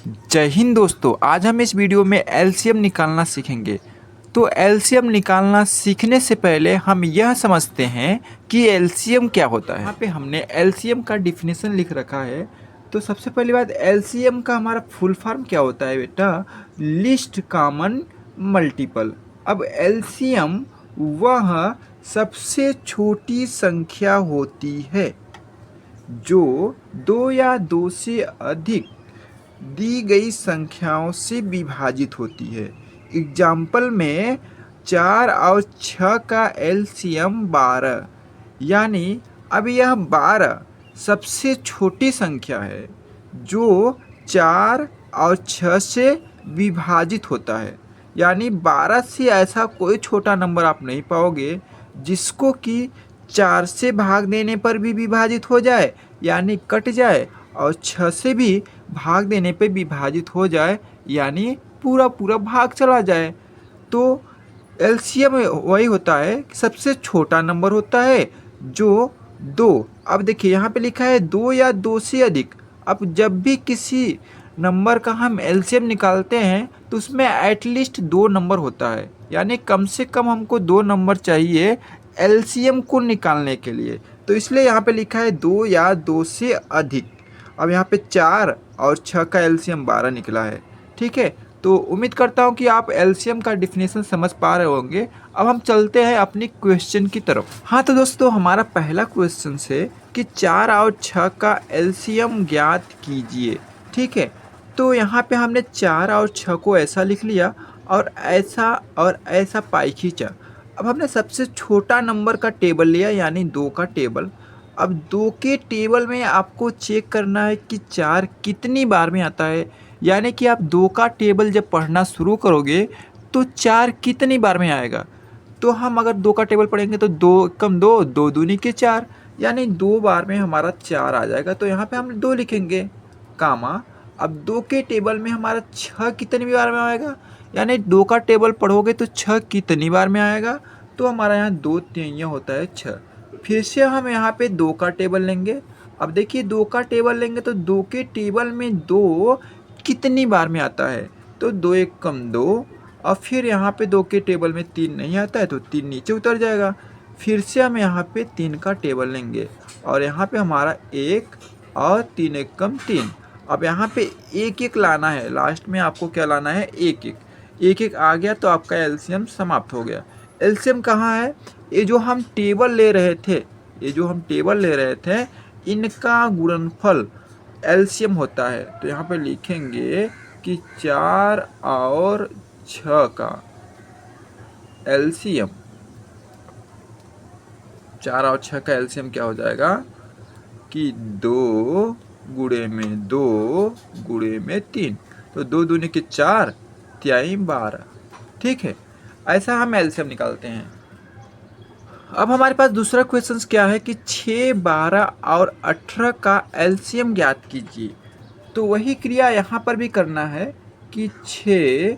जय हिंद दोस्तों, आज हम इस वीडियो में एलसीएम निकालना सीखेंगे। तो एलसीएम निकालना सीखने से पहले हम यह समझते हैं कि एलसीएम क्या होता है। यहाँ पे हमने एलसीएम का डिफिनेशन लिख रखा है। तो सबसे पहली बात, एलसीएम का हमारा फुल फॉर्म क्या होता है बेटा? List common multiple. अब एलसीएम वह सबसे छोटी संख्या होती है जो दो या दो से अधिक दी गई संख्याओं से विभाजित होती है। एग्जाम्पल में 4 और 6 का एलसीएम 12, यानी अब यह 12 सबसे छोटी संख्या है जो 4 और 6 से विभाजित होता है। यानी 12 से ऐसा कोई छोटा नंबर आप नहीं पाओगे जिसको कि 4 से भाग देने पर भी विभाजित हो जाए, यानी कट जाए, और 6 से भी भाग देने पे विभाजित हो जाए, यानी पूरा पूरा भाग चला जाए। तो एलसीएम वही होता है कि सबसे छोटा नंबर होता है जो दो। अब देखिए यहाँ पे लिखा है दो या दो से अधिक। अब जब भी किसी नंबर का हम एलसीएम निकालते हैं तो उसमें एटलीस्ट दो नंबर होता है, यानी कम से कम हमको दो नंबर चाहिए एलसीएम को निकालने के लिए। तो इसलिए यहाँ पे लिखा है दो या दो से अधिक। अब यहाँ पे 4 और 6 का एलसीएम 12 निकला है। ठीक है, तो उम्मीद करता हूँ कि आप एलसीएम का डिफिनेशन समझ पा रहे होंगे। अब हम चलते हैं अपनी क्वेश्चन की तरफ। हाँ तो दोस्तों, हमारा पहला क्वेश्चन है कि 4 और 6 का एलसीएम ज्ञात कीजिए। ठीक है, तो यहाँ पे हमने 4 और 6 को ऐसा लिख लिया और ऐसा पाई खींचा। अब हमने सबसे छोटा नंबर का टेबल लिया, यानी 2 का टेबल। अब 2 के टेबल में आपको चेक करना है कि 4 कितनी बार में आता है, यानी कि आप 2 का टेबल जब पढ़ना शुरू करोगे तो 4 कितनी बार में आएगा। तो हम अगर 2 का टेबल पढ़ेंगे तो 2 कम 2, 2 दूनी के 4, यानी 2 बार में हमारा 4 आ जाएगा। तो यहाँ पे हम 2 लिखेंगे, कामा। अब 2 के टेबल में हमारा 6 कितनी बार में आएगा, यानी 2 का टेबल पढ़ोगे तो 6 कितनी बार में आएगा। तो हमारा यहाँ 2 तिहाइयाँ होता है 6। फिर से हम यहाँ पे 2 का टेबल लेंगे। अब देखिए 2 का टेबल लेंगे तो 2 के टेबल में 2 कितनी बार में आता है, तो 2 एक कम 2। और फिर यहाँ पे 2 के टेबल में 3 नहीं आता है तो 3 नीचे उतर जाएगा। फिर से हम यहाँ पे 3 का टेबल लेंगे और यहाँ पे हमारा 1 और 3 एक कम 3। अब यहाँ पे 1 1 लाना है, लास्ट में आपको क्या लाना है, 1 1। 1 1 आ गया तो आपका एलसीएम समाप्त हो गया। एलसीएम कहाँ है? ये जो हम टेबल ले रहे थे, इनका गुणनफल एलसीएम होता है। तो यहाँ पे लिखेंगे कि 4 और 6 का एलसीएम, 4 और 6 का एलसीएम क्या हो जाएगा कि 2 गुणे में 2 गुणे में 3। तो 2 दूनी के 4, तिहाई 12। ठीक है, ऐसा हम एलसीएम निकालते हैं। अब हमारे पास दूसरा क्वेश्चन क्या है कि 6, 12 और 18 का एलसीएम ज्ञात कीजिए। तो वही क्रिया यहाँ पर भी करना है कि 6,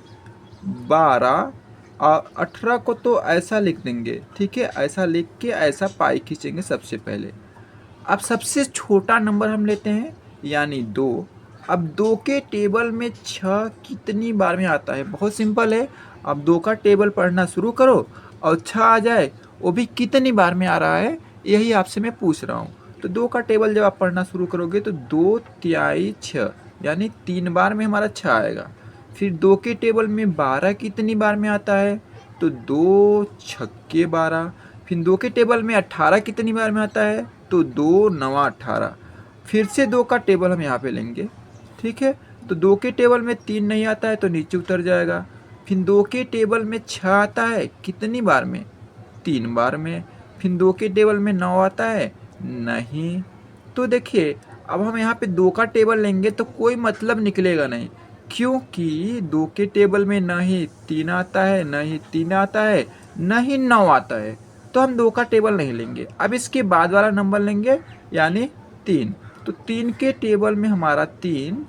12 और 18 को तो ऐसा लिख देंगे। ठीक है, ऐसा लिख के ऐसा पाई खींचेंगे सबसे पहले। अब सबसे छोटा नंबर हम लेते हैं, यानी 2। अब 2 के टेबल में 6 कितनी बार में आता है? बहुत सिंपल है। अब 2 का टेबल पढ़ना शुरू करो और 6 आ जाए, वो भी कितनी बार में आ रहा है, यही आपसे मैं पूछ रहा हूँ। तो 2 का टेबल जब आप पढ़ना शुरू करोगे तो 2 तिहाई 6, यानी 3 बार में हमारा 6 आएगा। फिर 2 के टेबल में 12 कितनी बार में आता है, तो 2 छक्के 12। फिर 2 के टेबल में 18 कितनी बार में आता है, तो 2 नवा 18। फिर से 2 का टेबल हम यहाँ पे लेंगे। ठीक है, तो 2 के टेबल में 3 नहीं आता है तो नीचे उतर जाएगा। फिर 2 के टेबल में 6 आता है कितनी बार में, 3 बार में। फिर 2 के टेबल में 9 आता है, नहीं। तो देखिए अब हम यहाँ पे 2 का टेबल लेंगे तो कोई मतलब निकलेगा नहीं, क्योंकि 2 के टेबल में न ही 3 आता है, न ही 3 आता है, न ही 9 आता है। तो हम 2 का टेबल नहीं लेंगे। अब इसके बाद वाला नंबर लेंगे, यानी 3। तो 3 के टेबल में हमारा 3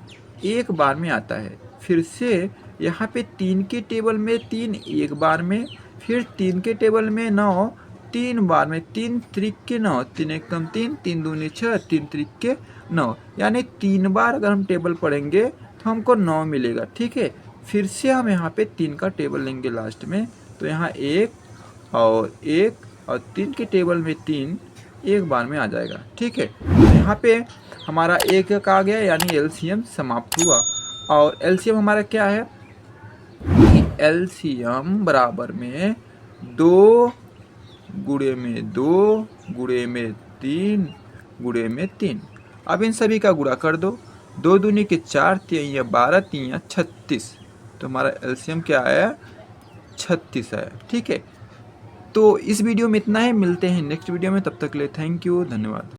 एक बार में आता है। फिर से यहाँ पे 3 के टेबल में 3 एक बार में, फिर 3 के टेबल में 9 3 बार में। 3 त्रिक के 9, 3 एक कम 3, 3 दूनी 6, 3 त्रिक के 9, यानी 3 बार अगर हम टेबल पढ़ेंगे तो हमको 9 मिलेगा। ठीक है, फिर से हम यहाँ पे 3 का टेबल लेंगे लास्ट में, तो यहाँ 1 और 1 और 3 के टेबल में 3 एक बार में आ जाएगा। ठीक है, तो यहाँ पे हमारा 1 आ गया, यानी एलसीएम समाप्त हुआ। और एलसीएम हमारा क्या है, एलसीएम बराबर में 2 गुणे में 2 गुणे में 3 गुणे में 3। अब इन सभी का गुणा कर दो, 2 दूनी के 4, 3 या 12, 3 या 36। तो हमारा एलसीएम क्या है, 36 है। ठीक है, तो इस वीडियो में इतना है, मिलते हैं नेक्स्ट वीडियो में, तब तक के लिए थैंक यू, धन्यवाद।